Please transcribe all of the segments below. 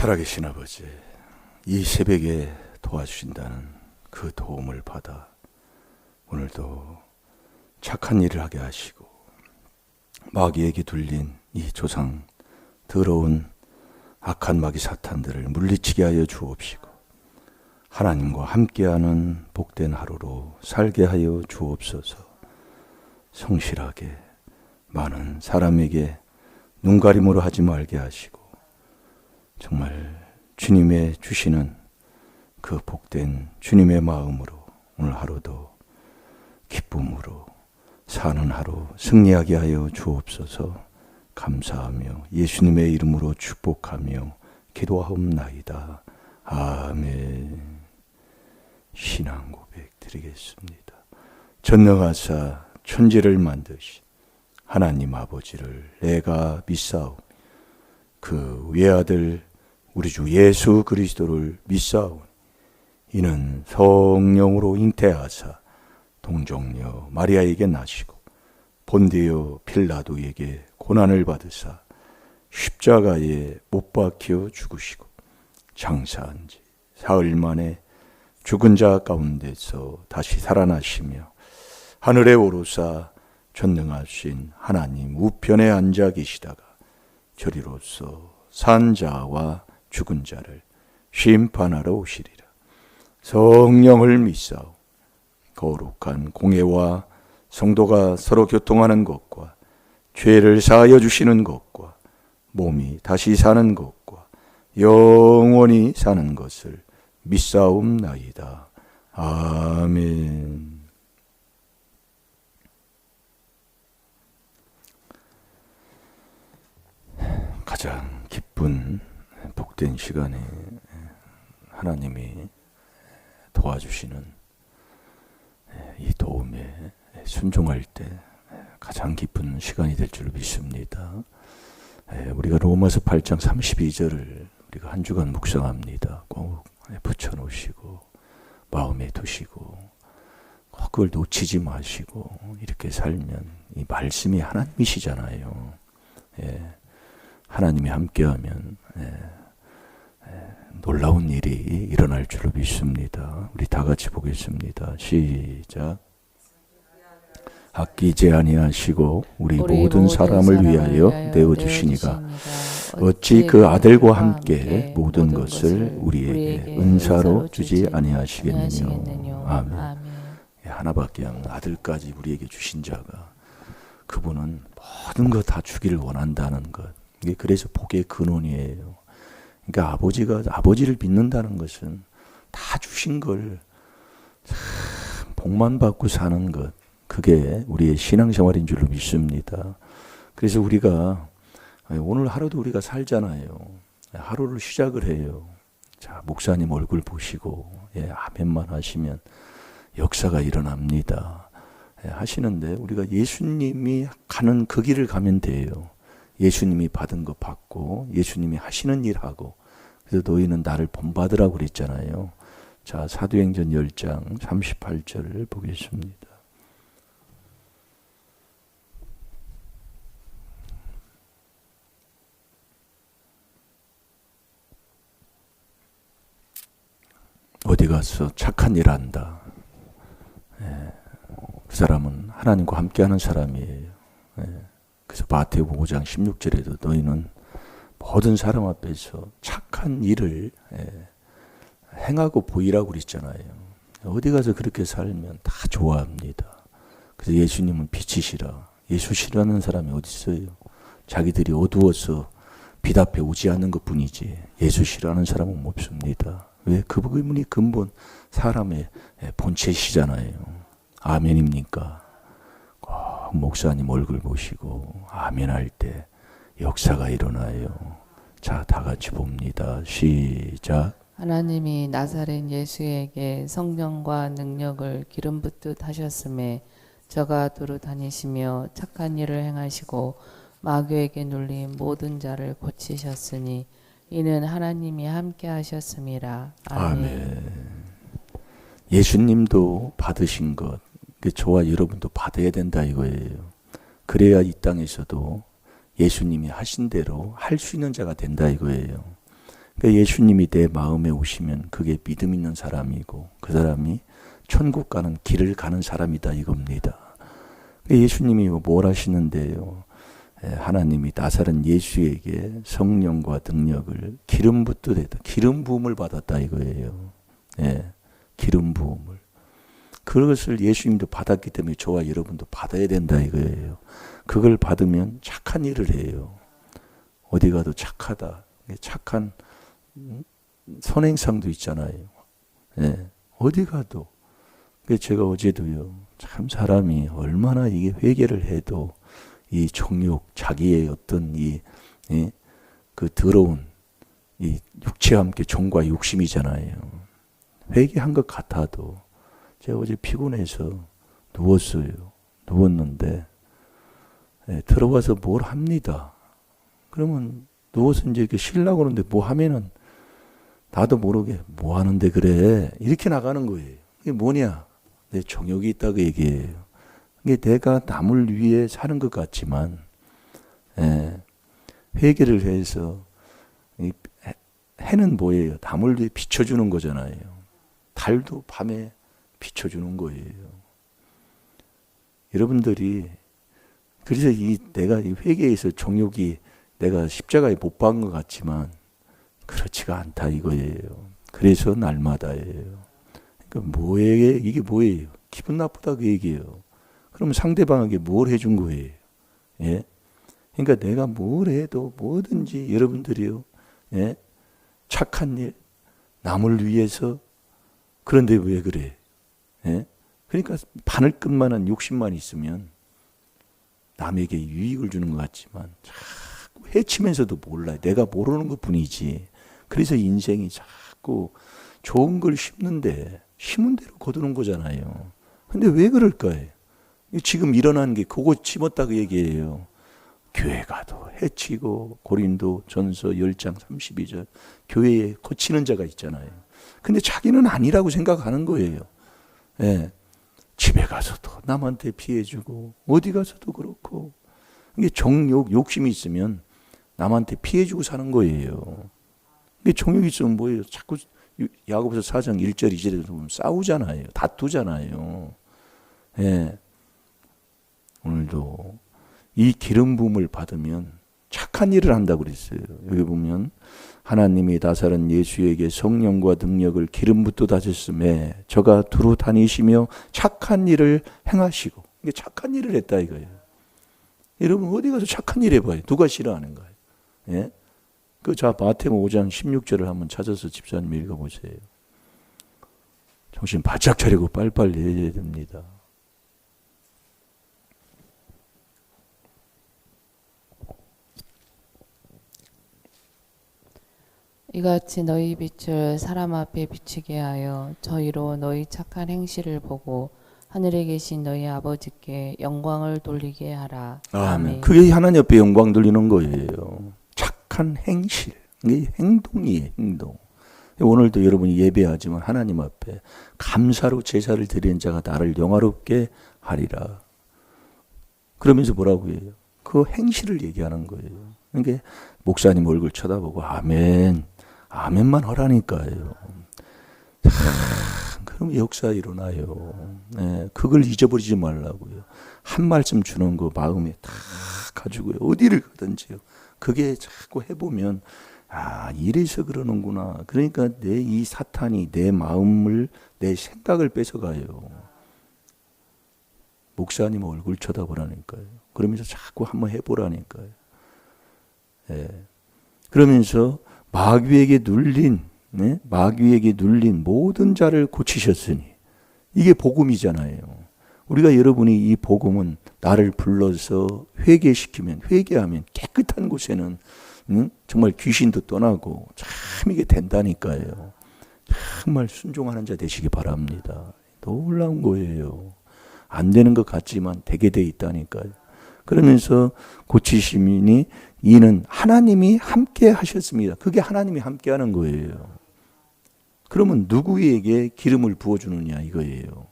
살아계신 아버지, 이 새벽에 도와주신다는 그 도움을 받아 오늘도 착한 일을 하게 하시고 마귀에게 둘린 이 조상 더러운 악한 마귀 사탄들을 물리치게 하여 주옵시고 하나님과 함께하는 복된 하루로 살게 하여 주옵소서. 성실하게 많은 사람에게 눈가림으로 하지 말게 하시고 정말 주님의 주시는 그 복된 주님의 마음으로 오늘 하루도 기쁨으로 사는 하루 승리하게 하여 주옵소서. 감사하며 예수님의 이름으로 축복하며 기도하옵나이다. 아멘. 신앙 고백 드리겠습니다. 전능하사 천지를 만드신 하나님 아버지를 내가 믿사오. 그 외아들 우리 주 예수 그리스도를 믿사오. 이는 성령으로 잉태하사 동정녀 마리아에게 나시고 본디오 필라도에게 고난을 받으사 십자가에 못 박혀 죽으시고 장사한 지 사흘 만에 죽은 자 가운데서 다시 살아나시며 하늘에 오르사 전능하신 하나님 우편에 앉아 계시다가 저리로서 산 자와 죽은 자를 심판하러 오시리라. 성령을 믿사오. 거룩한 공예와 성도가 서로 교통하는 것과 죄를 사하여 주시는 것과 몸이 다시 사는 것과 영원히 사는 것을 믿사옵나이다. 아멘. 가장 기쁜 복된 시간에 하나님이 도와주시는 이 도움에 순종할 때 가장 기쁜 시간이 될 줄 믿습니다. 우리가 로마서 8장 32절을 우리가 한 주간 묵상합니다. 꼭 붙여놓으시고 마음에 두시고 꼭 그걸 놓치지 마시고 이렇게 살면 이 말씀이 하나님이시잖아요. 하나님이 함께하면 놀라운 일이 일어날 줄로 믿습니다. 우리 다 같이 보겠습니다. 시작. 아끼지 아니하시고 우리 모든 사람을 위하여 내어주시니가 어찌 그 아들과 함께 모든 것을 우리에게 은사로 주지 아니하시겠느냐. 아멘. 하나밖에 없는 아들까지 우리에게 주신 자가 그분은 모든 것 다 주기를 원한다는 것. 이게 그래서 복의 근원이에요. 그러니까 아버지를 믿는다는 것은 다 주신 걸 복만 받고 사는 것. 그게 우리의 신앙생활인 줄로 믿습니다. 그래서 우리가 오늘 하루도 우리가 살잖아요. 하루를 시작을 해요. 자, 목사님 얼굴 보시고 아멘만 하시면 역사가 일어납니다. 하시는데 우리가 예수님이 가는 그 길을 가면 돼요. 예수님이 받은 거 받고 예수님이 하시는 일 하고 그래서 너희는 나를 본받으라고 그랬잖아요. 자, 사도행전 10장 38절을 보겠습니다. 어디 가서 착한 일 한다. 그 사람은 하나님과 함께하는 사람이에요. 그래서 마태복음 5장 16절에도 너희는 모든 사람 앞에서 착한 일을 행하고 보이라고 그랬잖아요. 어디 가서 그렇게 살면 다 좋아합니다. 그래서 예수님은 빛이시라. 예수 싫어하는 사람이 어디 있어요? 자기들이 어두워서 빛 앞에 오지 않는 것뿐이지 예수 싫어하는 사람은 없습니다. 왜? 그분이 근본 사람의 본체시잖아요. 아멘입니까? 꼭 목사님 얼굴 보시고 아멘할 때 역사가 일어나요. 자, 다 같이 봅니다. 시작. 하나님이 나사렛 예수에게 성령과 능력을 기름 붓듯 하셨음에 저가 두루 다니시며 착한 일을 행하시고 마귀에게 눌린 모든 자를 고치셨으니 이는 하나님이 함께 하셨음이라. 아멘. 예수님도 받으신 것, 저와 여러분도 받아야 된다 이거예요. 그래야 이 땅에서도 예수님이 하신 대로 할 수 있는 자가 된다 이거예요. 그러니까 예수님이 내 마음에 오시면 그게 믿음 있는 사람이고 그 사람이 천국 가는 길을 가는 사람이다 이겁니다. 그러니까 예수님이 뭘 하시는데요? 하나님이 나사렛 예수에게 성령과 능력을 기름 붓듯 기름 부음을 받았다 이거예요. 기름 부음을. 그것을 예수님도 받았기 때문에 저와 여러분도 받아야 된다 이거예요. 그걸 받으면 착한 일을 해요. 어디 가도 착하다. 착한 선행상도 있잖아요. 어디 가도. 제가 어제도요. 참 사람이 얼마나 이게 회개를 해도 이 정욕, 자기의 어떤 그 더러운 이 육체와 함께 종과 욕심이잖아요. 회개한 것 같아도 제가 어제 피곤해서 누웠어요. 누웠는데 들어와서 뭘 합니다. 그러면 누워서 이제 이렇게 쉬려고 그러는데 뭐 하면은 나도 모르게 뭐 하는데 그래 이렇게 나가는 거예요. 이게 뭐냐? 내 정욕이 있다고 얘기해요. 이게 내가 남을 위해 사는 것 같지만 회개를 해서 해는 뭐예요? 남을 위해 비춰주는 거잖아요. 달도 밤에 비춰주는 거예요. 여러분들이 그래서 내가 이 회개에서 정욕이 내가 십자가에 못 박은 것 같지만 그렇지가 않다 이거예요. 그래서 날마다예요. 그러니까 뭐예요? 이게 뭐예요? 기분 나쁘다 그 얘기예요. 그러면 상대방에게 뭘 해준 거예요? 그러니까 내가 뭘 해도 뭐든지 여러분들이요. 착한 일, 남을 위해서 그런데 왜 그래? 그러니까 바늘끝만한 욕심만 있으면 남에게 유익을 주는 것 같지만 자꾸 해치면서도 몰라요. 내가 모르는 것 뿐이지. 그래서 인생이 자꾸 좋은 걸 심는데 심은 대로 거두는 거잖아요. 근데 왜 그럴까요? 지금 일어난 게 그거 심었다고 얘기해요. 교회 가도 해치고 고린도 전서 10장 32절 교회에 거치는 자가 있잖아요. 근데 자기는 아니라고 생각하는 거예요. 집에 가서도 남한테 피해주고 어디 가서도 그렇고 이게 정욕, 욕심이 있으면 남한테 피해주고 사는 거예요. 이게 정욕이 있으면 뭐예요? 자꾸 야고보서 4장 1절 2절에 보면 싸우잖아요. 다투잖아요. 오늘도 이 기름 부음을 받으면 착한 일을 한다고 그랬어요. 여기 보면 하나님이 나사렛 예수에게 성령과 능력을 기름 붓듯 하셨음에 저가 두루 다니시며 착한 일을 행하시고 이게 착한 일을 했다 이거예요. 여러분 어디 가서 착한 일 해봐요. 누가 싫어하는가요? 자 마태복음 5장 16절을 한번 찾아서 집사님 읽어보세요. 정신 바짝 차리고 빨리빨리 해야 됩니다. 이같이 너희 빛을 사람 앞에 비추게 하여 저희로 너희 착한 행실을 보고 하늘에 계신 너희 아버지께 영광을 돌리게 하라. 아멘. 그게 하나님 앞에 영광 돌리는 거예요. 착한 행실, 이게 행동이에요. 행동. 오늘도 여러분이 예배하지만 하나님 앞에 감사로 제사를 드리는 자가 나를 영화롭게 하리라. 그러면서 뭐라고 해요? 그 행실을 얘기하는 거예요. 그러니까 목사님 얼굴 쳐다보고 아멘, 아멘만 하라니까요. 그럼 역사 일어나요. 그걸 잊어버리지 말라고요. 한 말씀 주는 거 마음에 다 가지고요. 어디를 가든지요. 그게 자꾸 해보면 이래서 그러는구나. 그러니까 내 이 사탄이 내 마음을 내 생각을 뺏어가요. 목사님 얼굴 쳐다보라니까요. 그러면서 자꾸 한번 해보라니까요. 그러면서 마귀에게 눌린 모든 자를 고치셨으니 이게 복음이잖아요. 우리가 여러분이 이 복음은 나를 불러서 회개하면 깨끗한 곳에는 정말 귀신도 떠나고 참 이게 된다니까요. 정말 순종하는 자 되시기 바랍니다. 놀라운 거예요. 안 되는 것 같지만 되게 돼 있다니까요. 그러면서 고치심이니 이는 하나님이 함께 하셨습니다. 그게 하나님이 함께 하는 거예요. 그러면 누구에게 기름을 부어주느냐 이거예요.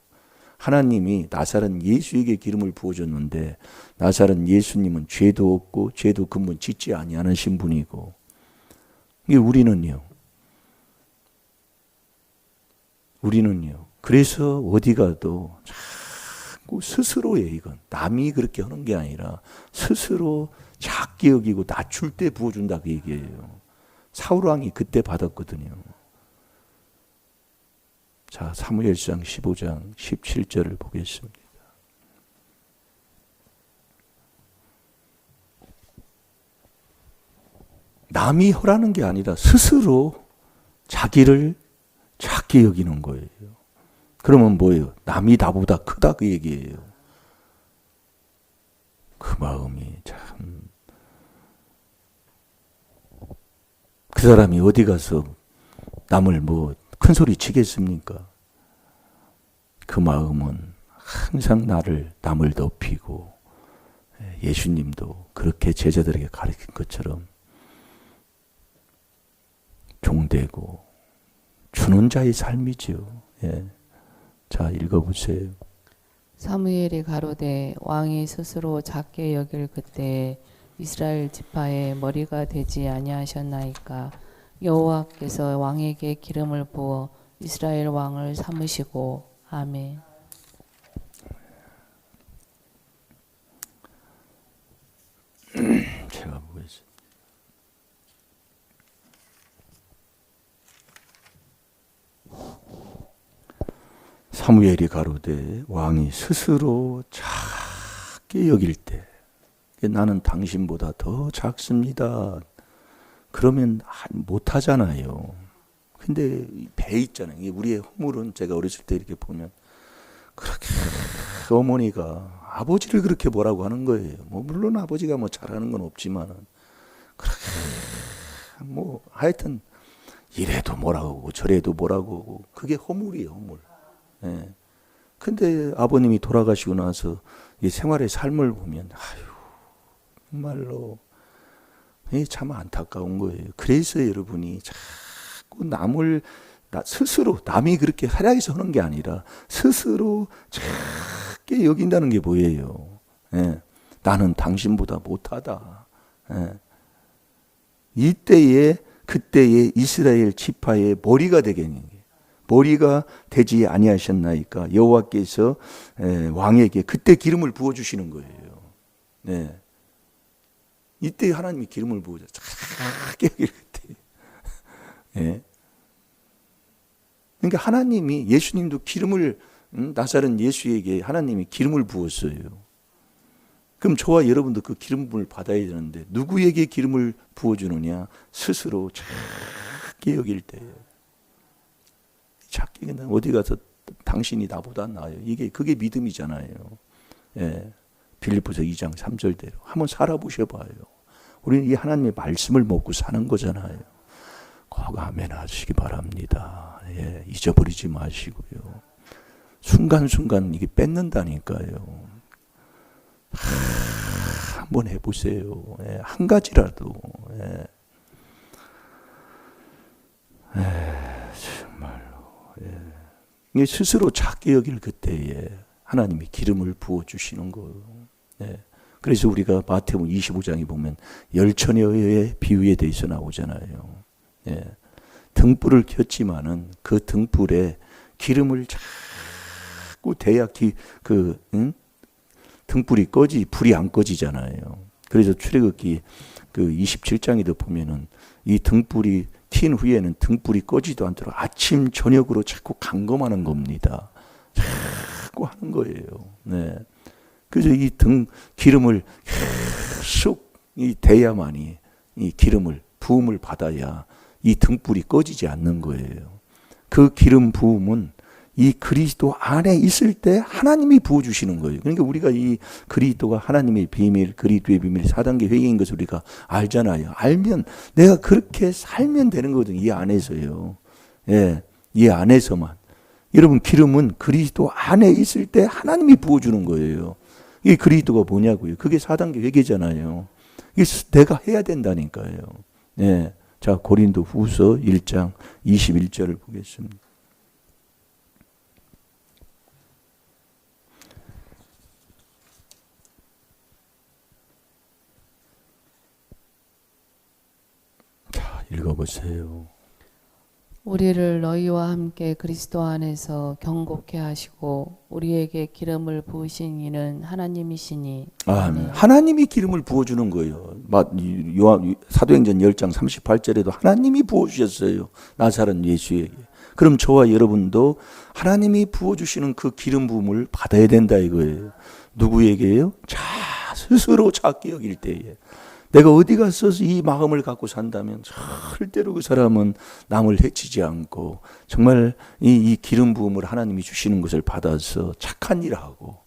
하나님이 나사렛 예수에게 기름을 부어줬는데 나사렛 예수님은 죄도 없고 죄도 근본 짓지 아니하는 신분이고 이게 우리는요. 우리는요. 그래서 어디 가도 자꾸 스스로의 이건 남이 그렇게 하는 게 아니라 스스로 작게 여기고 낮출 때 부어준다 그 얘기예요. 사울왕이 그때 받았거든요. 자, 사무엘상 15장 17절을 보겠습니다. 남이 허라는 게 아니라 스스로 자기를 작게 여기는 거예요. 그러면 뭐예요? 남이 나보다 크다 그 얘기예요. 그 마음이 참. 그 사람이 어디 가서 남을 뭐 큰 소리 치겠습니까? 그 마음은 항상 남을 높이고, 예수님도 그렇게 제자들에게 가르친 것처럼 종되고 주는 자의 삶이지요. 예. 자, 읽어보세요. 사무엘이 가로되 왕이 스스로 작게 여길 그때에 이스라엘 지파의 머리가 되지 아니하셨나이까. 여호와께서 왕에게 기름을 부어 이스라엘 왕을 삼으시고. 아멘. 제가 보겠습니다. 사무엘이 가로되 왕이 스스로 작게 여길 때 나는 당신보다 더 작습니다. 그러면 못하잖아요. 근데 배 있잖아요. 우리의 허물은 제가 어렸을 때 이렇게 보면 그렇게 어머니가 아버지를 그렇게 뭐라고 하는 거예요. 뭐 물론 아버지가 뭐 잘하는 건 없지만은 그렇게 뭐 하여튼 이래도 뭐라고 하고 저래도 뭐라고 하고 그게 허물이에요, 허물. 예. 근데 아버님이 돌아가시고 나서 이 생활의 삶을 보면 아유 정말로 참 안타까운 거예요. 그래서 여러분이 자꾸 남을 스스로 남이 그렇게 활약해서 하는 게 아니라 스스로 작게 여긴다는 게 뭐예요? 예. 나는 당신보다 못하다. 예. 그때의 이스라엘 지파의 머리가 되겠는 게 머리가 되지 아니하셨나이까. 여호와께서 왕에게 그때 기름을 부어 주시는 거예요. 네. 이때 하나님이 기름을 부어줘. 작게 여길 그때. 네. 그러니까 하나님이 예수님도 기름을 나사렛 예수에게 하나님이 기름을 부었어요. 그럼 저와 여러분도 그 기름을 받아야 되는데 누구에게 기름을 부어주느냐? 스스로 작게 여길 때예요. 작게 어디 가서 당신이 나보다 나아요. 그게 믿음이잖아요. 예. 빌립보서 2장 3절대로 한번 살아보셔봐요. 우리는 이 하나님의 말씀을 먹고 사는 거잖아요. 꼭 아멘 하시기 바랍니다. 예. 잊어버리지 마시고요. 순간순간 이게 뺏는다니까요. 한번 해보세요. 예, 한 가지라도. 예. 정말로. 예. 스스로 작게 여길 그때에 하나님이 기름을 부어주시는 거예요. 예. 그래서 우리가 마태복음 25장에 보면 열처녀의 비유에 대해서 나오잖아요. 예. 등불을 켰지만은 그 등불에 기름을 자꾸 대야 등불이 불이 안 꺼지잖아요. 그래서 출애굽기 그 27장에도 보면은 이 등불이 튄 후에는 등불이 꺼지도 않도록 아침 저녁으로 자꾸 감금하는 겁니다. 자꾸 하는 거예요. 네. 그래서 이 기름을 계속 대야만이 이 기름을 부음을 받아야 이 등불이 꺼지지 않는 거예요. 그 기름 부음은 이 그리스도 안에 있을 때 하나님이 부어주시는 거예요. 그러니까 우리가 이 그리스도가 하나님의 비밀, 그리스도의 비밀 4단계 회개인 것을 우리가 알잖아요. 알면 내가 그렇게 살면 되는 거거든요. 이 안에서요. 예, 이 안에서만. 여러분 기름은 그리스도 안에 있을 때 하나님이 부어주는 거예요. 이게 그리스도가 뭐냐고요. 그게 4단계 회개잖아요. 이게 내가 해야 된다니까요. 예. 자, 고린도 후서 1장 21절을 보겠습니다. 읽어보세요. 우리를 너희와 함께 그리스도 안에서 경고케 하시고 우리에게 기름을 부으신 이는 하나님이시니. 아멘. 하나님이 기름을 부어주는 거예요. 사도행전 10장 38절에도 하나님이 부어주셨어요. 나사렛 예수에게. 그럼 저와 여러분도 하나님이 부어주시는 그 기름 부음을 받아야 된다 이거예요. 누구에게요? 스스로 작게 여길 때에. 내가 어디 가서 이 마음을 갖고 산다면 절대로 그 사람은 남을 해치지 않고 정말 이 기름 부음을 하나님이 주시는 것을 받아서 착한 일을 하고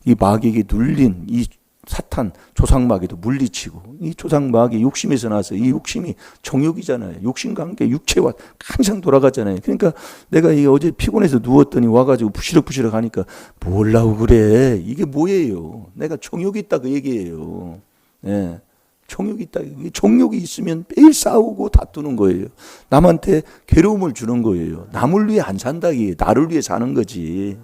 이 마귀에게 눌린 이 사탄 조상마귀도 물리치고 이 조상마귀 욕심에서 나서 이 욕심이 정욕이잖아요. 욕심관계 육체와 항상 돌아가잖아요. 그러니까 내가 어제 피곤해서 누웠더니 와가지고 부시럭부시럭 하니까 뭘라고 그래. 이게 뭐예요. 내가 정욕이 있다 그 얘기예요. 예. 정욕이 있다. 정욕이 있으면 매일 싸우고 다투는 거예요. 남한테 괴로움을 주는 거예요. 남을 위해 안 산다. 나를 위해 사는 거지.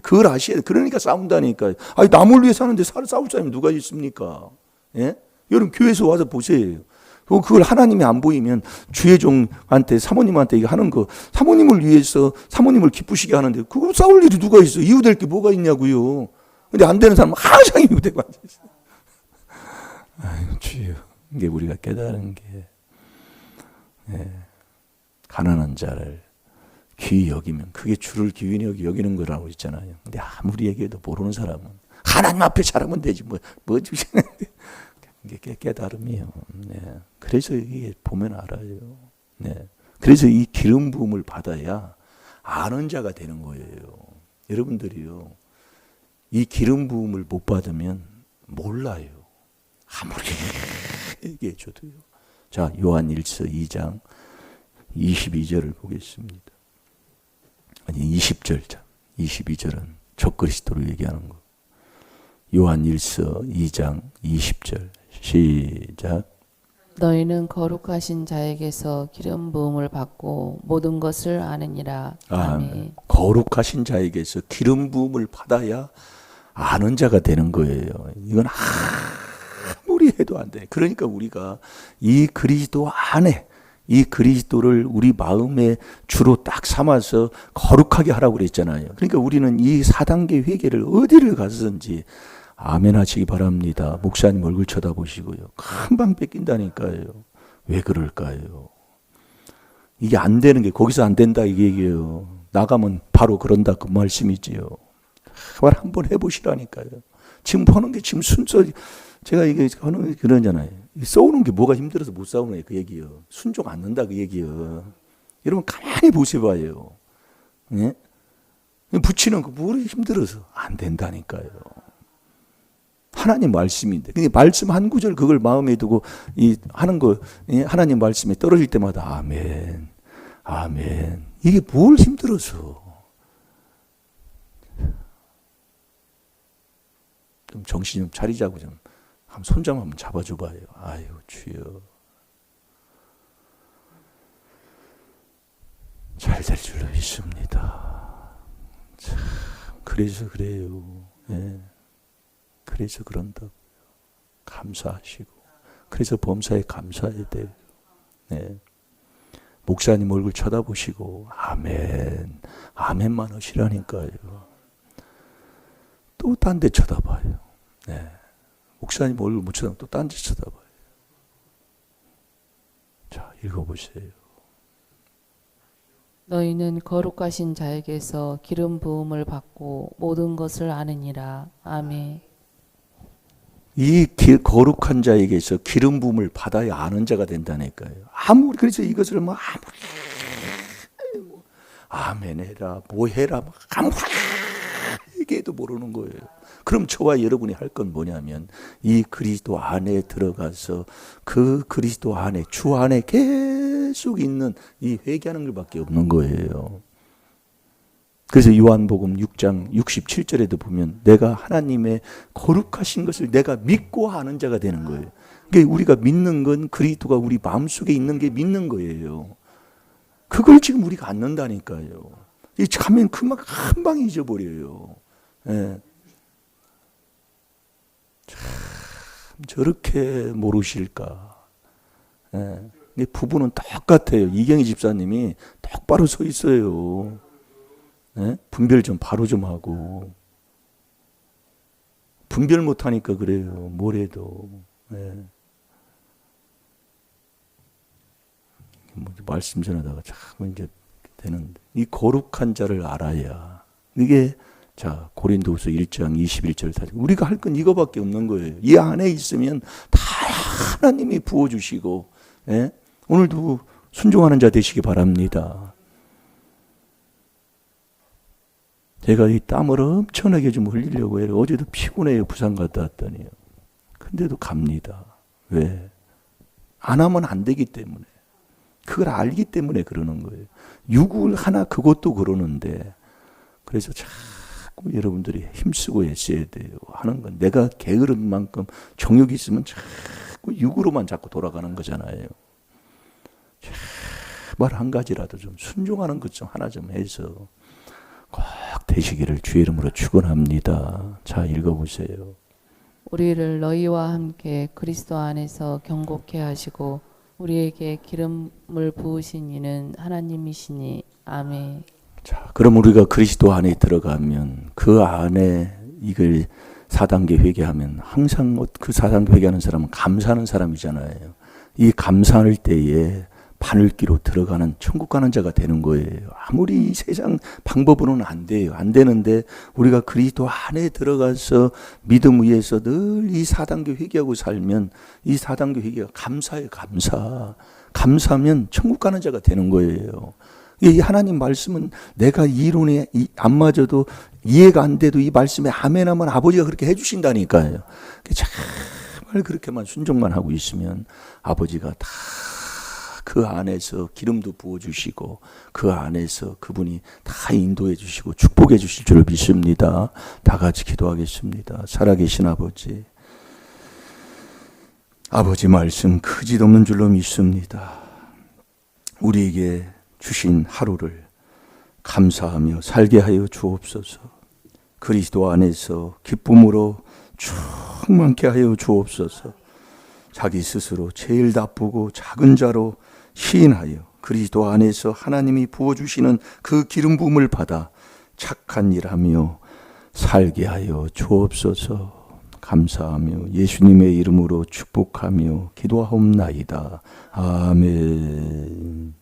그걸 아셔야 돼. 그러니까 싸운다니까. 아니, 남을 위해 사는데 싸울 사람이 누가 있습니까? 예? 여러분, 교회에서 와서 보세요. 그걸 하나님이 안 보이면 주의 종한테, 사모님한테 이거 하는 거, 사모님을 위해서 사모님을 기쁘시게 하는데, 그거 싸울 일이 누가 있어? 이유될 게 뭐가 있냐고요. 근데 안 되는 사람은 항상 이유되고 앉아있어요. 아이고, 주여. 이게 우리가 깨달은 게, 가난한 자를 귀히 여기면 그게 주를 귀히 여기는 거라고 있잖아요. 근데 아무리 얘기해도 모르는 사람은 하나님 앞에 잘하면 되지 뭐 주시는데 이게 깨달음이에요. 네. 그래서 이게 보면 알아요. 네. 그래서 이 기름 부음을 받아야 아는 자가 되는 거예요. 여러분들이요, 이 기름 부음을 못 받으면 몰라요. 아무리 얘기해줘도요. 자, 요한 1서 2장 22절을 보겠습니다. 아니 20절, 22절은 적그리스도를 얘기하는 거. 요한 1서 2장 20절 시작. 너희는 거룩하신 자에게서 기름 부음을 받고 모든 것을 아느니라. 아멘. 거룩하신 자에게서 기름 부음을 받아야 아는 자가 되는 거예요. 이건 아무리 해도 안 돼. 그러니까 우리가 이 그리스도 안에 이 그리스도를 우리 마음의 주로 딱 삼아서 거룩하게 하라고 그랬잖아요. 그러니까 우리는 이 4단계 회개를 어디를 가서든지 아멘 하시기 바랍니다. 목사님 얼굴 쳐다보시고요. 금방 뺏긴다니까요. 왜 그럴까요? 이게 안 되는 게 거기서 안 된다 이 얘기예요. 나가면 바로 그런다 그 말씀이지요. 한번 해보시라니까요. 지금 하는 게 지금 순서, 제가 이게 하는 게 그러잖아요. 싸우는 게 뭐가 힘들어서 못 싸우는 게 그 얘기예요. 순종 안 는다 그 얘기예요. 여러분 가만히 보세봐요. 예? 붙이는 거 뭐가 힘들어서 안 된다니까요. 하나님 말씀인데, 근데 말씀 한 구절 그걸 마음에 두고 이 하는 거, 하나님 말씀에 떨어질 때마다 아멘, 아멘. 이게 뭘 힘들어서? 좀 정신 좀 차리자고 좀 손좀 한번 잡아줘봐요. 아유 주여, 잘 될 줄로 믿습니다. 참 그래서 그래요. 예. 그래서 그런다고요. 감사하시고, 그래서 범사에 감사해야 돼요. 네. 목사님 얼굴 쳐다보시고 아멘, 아멘만 하시라니까요. 또 딴 데 쳐다봐요. 네. 목사님 얼굴 못 쳐다보면 또 딴 데 쳐다봐요. 자, 읽어보세요. 너희는 거룩하신 자에게서 기름 부음을 받고 모든 것을 아느니라. 아멘. 이 거룩한 자에게서 기름 부음을 받아야 아는 자가 된다니까요. 그래서 이것을 아멘 해라, 뭐 해라, 아무리 얘기해도 모르는 거예요. 그럼 저와 여러분이 할 건 뭐냐면 이 그리스도 안에 들어가서 그 그리스도 안에, 주 안에 계속 있는 이 회개하는 것밖에 없는 거예요. 그래서 요한복음 6장 67절에도 보면 내가 하나님의 거룩하신 것을 내가 믿고 아는 자가 되는 거예요. 그러니까 우리가 믿는 건 그리스도가 우리 마음속에 있는 게 믿는 거예요. 그걸 지금 우리가 안 넣는다니까요. 이 가면 금방 잊어버려요. 예. 참 저렇게 모르실까. 예. 부부는 똑같아요. 이경희 집사님이 똑바로 서 있어요. 네? 분별 좀 바로 좀 하고. 분별 못하니까 그래요. 뭘 해도. 네. 말씀 전하다가 자꾸 이제 되는데, 이 거룩한 자를 알아야, 이게 자 고린도후서 1장 21절 다 우리가 할 건 이거밖에 없는 거예요. 이 안에 있으면 다 하나님이 부어주시고, 예? 오늘도 순종하는 자 되시기 바랍니다. 제가 이 땀을 엄청나게 좀 흘리려고 해요. 어제도 피곤해요. 부산 갔다 왔더니요. 근데도 갑니다. 왜? 안 하면 안 되기 때문에. 그걸 알기 때문에 그러는 거예요. 육을 하나 그것도 그러는데, 그래서 자꾸 여러분들이 힘쓰고 애써야 돼요. 하는 건 내가 게으른 만큼 정욕이 있으면 자꾸 육으로만 자꾸 돌아가는 거잖아요. 제발 한 가지라도 좀 순종하는 것 좀 하나 좀 해서 꼭 되시기를 주의 이름으로 축원합니다. 자, 읽어보세요. 우리를 너희와 함께 그리스도 안에서 경고케 하시고 우리에게 기름을 부으신 이는 하나님이시니 아멘. 자, 그럼 우리가 그리스도 안에 들어가면 그 안에 이걸 4단계 회개하면 항상 그 4단계 회개하는 사람은 감사하는 사람이잖아요. 이 감사할 때에 바늘기로 들어가는 천국 가는 자가 되는 거예요. 아무리 이 세상 방법으로는 안 돼요. 안 되는데 우리가 그리스도 안에 들어가서 믿음 위에서 늘 이 4단계 회개하고 살면 이 4단계 회개가 감사예요. 감사하면 천국 가는 자가 되는 거예요. 이 하나님 말씀은 내가 이론에 안 맞아도 이해가 안 돼도 이 말씀에 아멘하면 아버지가 그렇게 해주신다니까요. 정말 그렇게만 순종만 하고 있으면 아버지가 다 그 안에서 기름도 부어주시고 그 안에서 그분이 다 인도해 주시고 축복해 주실 줄 믿습니다. 다 같이 기도하겠습니다. 살아계신 아버지, 아버지 말씀 크지도 없는 줄로 믿습니다. 우리에게 주신 하루를 감사하며 살게 하여 주옵소서. 그리스도 안에서 기쁨으로 충만케 하여 주옵소서. 자기 스스로 제일 나쁘고 작은 자로 시인하여 그리스도 안에서 하나님이 부어주시는 그 기름 부음을 받아 착한 일하며 살게 하여 주옵소서. 감사하며 예수님의 이름으로 축복하며 기도하옵나이다. 아멘.